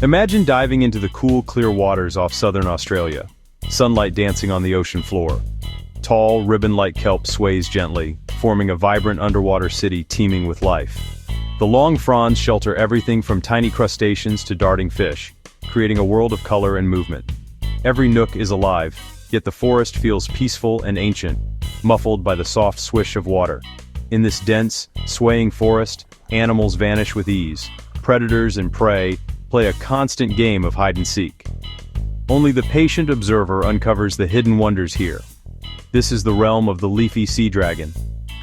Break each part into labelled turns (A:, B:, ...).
A: Imagine diving into the cool, clear waters off southern Australia. Sunlight dancing on the ocean floor. Tall, ribbon-like kelp sways gently, forming a vibrant underwater city teeming with life. The long fronds shelter everything from tiny crustaceans to darting fish, creating a world of color and movement. Every nook is alive, yet the forest feels peaceful and ancient, muffled by the soft swish of water. In this dense, swaying forest, animals vanish with ease. Predators and prey play a constant game of hide-and-seek. Only the patient observer uncovers the hidden wonders here. This is the realm of the leafy sea dragon.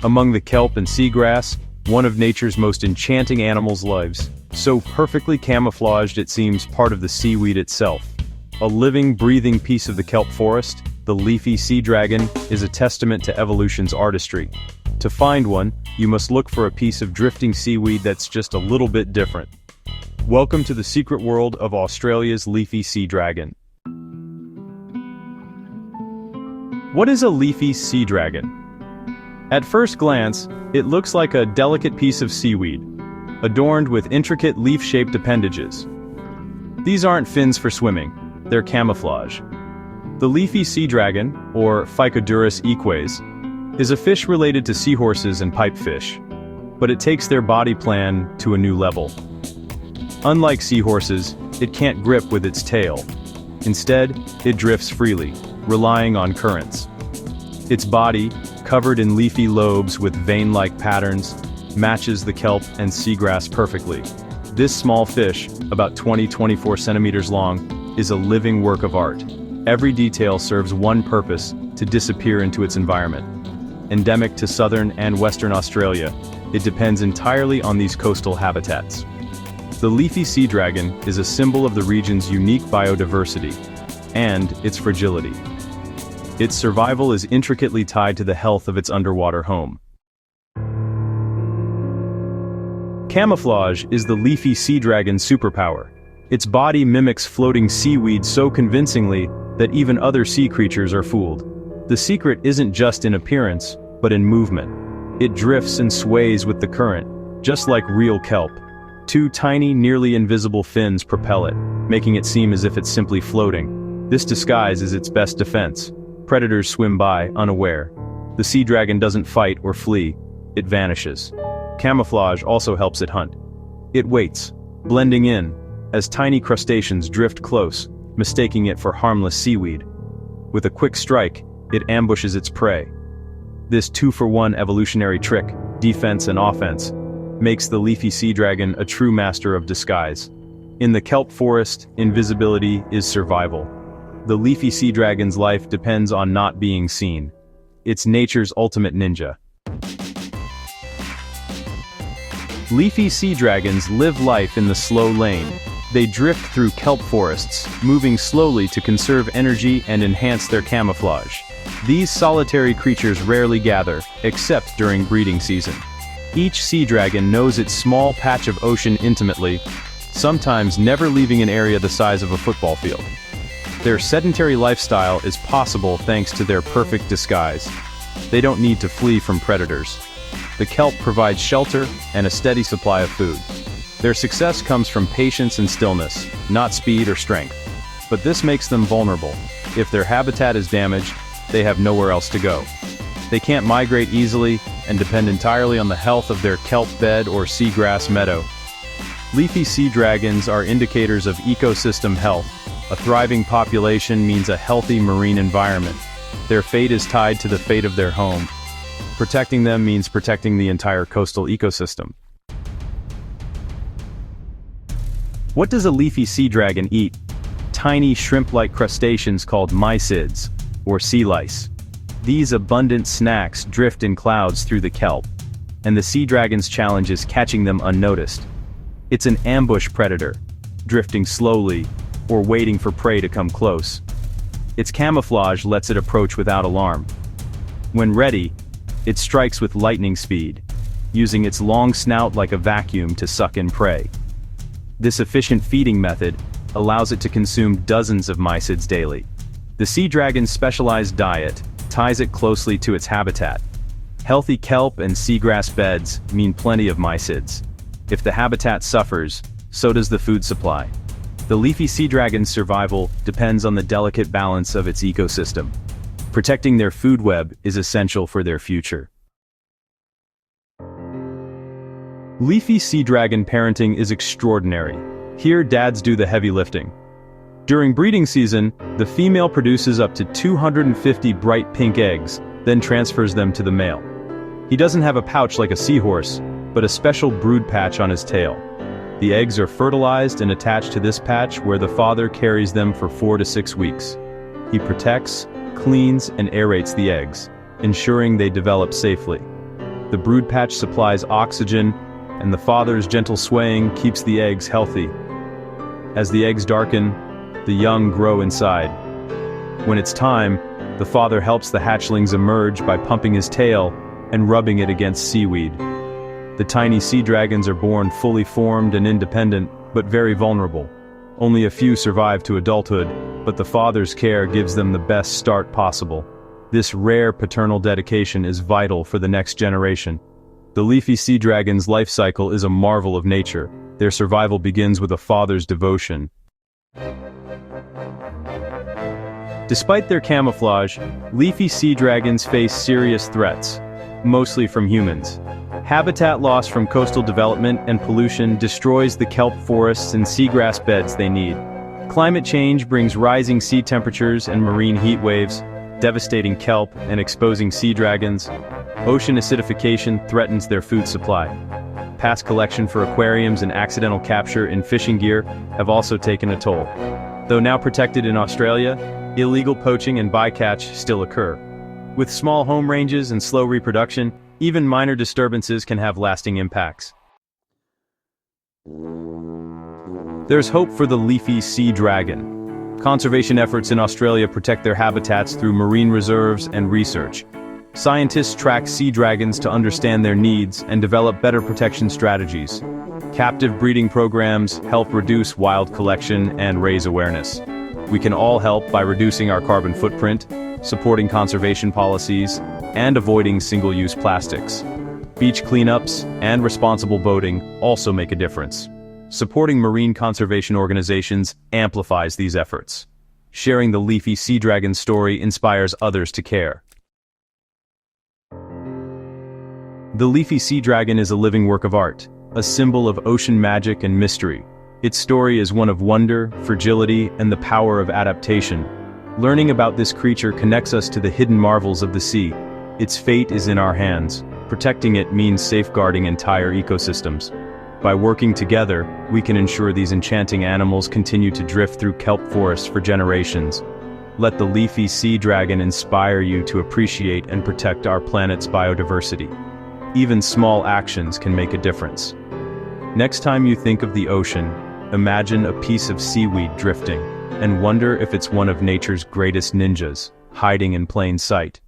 A: Among the kelp and seagrass, one of nature's most enchanting animals lives, so perfectly camouflaged it seems part of the seaweed itself. A living, breathing piece of the kelp forest, the leafy sea dragon is a testament to evolution's artistry. To find one, you must look for a piece of drifting seaweed that's just a little bit different. Welcome to the secret world of Australia's leafy sea dragon. What is a leafy sea dragon? At first glance, it looks like a delicate piece of seaweed, adorned with intricate leaf-shaped appendages. These aren't fins for swimming, they're camouflage. The leafy sea dragon, or Phycodurus eques, is a fish related to seahorses and pipefish, but it takes their body plan to a new level. Unlike seahorses, it can't grip with its tail. Instead, it drifts freely, relying on currents. Its body, covered in leafy lobes with vein-like patterns, matches the kelp and seagrass perfectly. This small fish, about 20-24 centimeters long, is a living work of art. Every detail serves one purpose: to disappear into its environment. Endemic to southern and western Australia, it depends entirely on these coastal habitats. The leafy sea dragon is a symbol of the region's unique biodiversity and its fragility. Its survival is intricately tied to the health of its underwater home. Camouflage is the leafy sea dragon's superpower. Its body mimics floating seaweed so convincingly that even other sea creatures are fooled. The secret isn't just in appearance, but in movement. It drifts and sways with the current, just like real kelp. Two tiny, nearly invisible fins propel it, making it seem as if it's simply floating. This disguise is its best defense. Predators swim by, unaware. The sea dragon doesn't fight or flee, it vanishes. Camouflage also helps it hunt. It waits, blending in, as tiny crustaceans drift close, mistaking it for harmless seaweed. With a quick strike, it ambushes its prey. This 2-for-1 evolutionary trick, defense and offense, makes the leafy sea dragon a true master of disguise. In the kelp forest, invisibility is survival. The leafy sea dragon's life depends on not being seen. It's nature's ultimate ninja. Leafy sea dragons live life in the slow lane. They drift through kelp forests, moving slowly to conserve energy and enhance their camouflage. These solitary creatures rarely gather, except during breeding season. Each sea dragon knows its small patch of ocean intimately, sometimes never leaving an area the size of a football field. Their sedentary lifestyle is possible thanks to their perfect disguise. They don't need to flee from predators. The kelp provides shelter and a steady supply of food. Their success comes from patience and stillness, not speed or strength. But this makes them vulnerable. If their habitat is damaged, they have nowhere else to go. They can't migrate easily and depend entirely on the health of their kelp bed or seagrass meadow. Leafy sea dragons are indicators of ecosystem health. A thriving population means a healthy marine environment. Their fate is tied to the fate of their home. Protecting them means protecting the entire coastal ecosystem. What does a leafy sea dragon eat? Tiny shrimp-like crustaceans called mysids, or sea lice. These abundant snacks drift in clouds through the kelp, and the sea dragon's challenge is catching them unnoticed. It's an ambush predator, drifting slowly, or waiting for prey to come close. Its camouflage lets it approach without alarm. When ready, it strikes with lightning speed, using its long snout like a vacuum to suck in prey. This efficient feeding method allows it to consume dozens of mysids daily. The sea dragon's specialized diet ties it closely to its habitat. Healthy kelp and seagrass beds mean plenty of mysids. If the habitat suffers, so does the food supply. The leafy sea dragon's survival depends on the delicate balance of its ecosystem. Protecting their food web is essential for their future. Leafy sea dragon parenting is extraordinary. Here, dads do the heavy lifting. During breeding season, the female produces up to 250 bright pink eggs, then transfers them to the male. He doesn't have a pouch like a seahorse, but a special brood patch on his tail. The eggs are fertilized and attached to this patch where the father carries them for 4 to 6 weeks. He protects, cleans, and aerates the eggs, ensuring they develop safely. The brood patch supplies oxygen, and the father's gentle swaying keeps the eggs healthy. As the eggs darken, the young grow inside. When it's time, the father helps the hatchlings emerge by pumping his tail and rubbing it against seaweed. The tiny sea dragons are born fully formed and independent, but very vulnerable. Only a few survive to adulthood, but the father's care gives them the best start possible. This rare paternal dedication is vital for the next generation. The leafy sea dragon's life cycle is a marvel of nature. Their survival begins with a father's devotion. Despite their camouflage, leafy sea dragons face serious threats, mostly from humans. Habitat loss from coastal development and pollution destroys the kelp forests and seagrass beds they need. Climate change brings rising sea temperatures and marine heat waves, devastating kelp and exposing sea dragons. Ocean acidification threatens their food supply. Past collection for aquariums and accidental capture in fishing gear have also taken a toll. Though now protected in Australia, illegal poaching and bycatch still occur. With small home ranges and slow reproduction, even minor disturbances can have lasting impacts. There's hope for the leafy sea dragon. Conservation efforts in Australia protect their habitats through marine reserves and research. Scientists track sea dragons to understand their needs and develop better protection strategies. Captive breeding programs help reduce wild collection and raise awareness. We can all help by reducing our carbon footprint, supporting conservation policies, and avoiding single-use plastics. Beach cleanups and responsible boating also make a difference. Supporting marine conservation organizations amplifies these efforts. Sharing the leafy sea dragon story inspires others to care. The leafy sea dragon is a living work of art, a symbol of ocean magic and mystery. Its story is one of wonder, fragility, and the power of adaptation. Learning about this creature connects us to the hidden marvels of the sea. Its fate is in our hands. Protecting it means safeguarding entire ecosystems. By working together, we can ensure these enchanting animals continue to drift through kelp forests for generations. Let the leafy sea dragon inspire you to appreciate and protect our planet's biodiversity. Even small actions can make a difference. Next time you think of the ocean, imagine a piece of seaweed drifting, and wonder if it's one of nature's greatest ninjas, hiding in plain sight.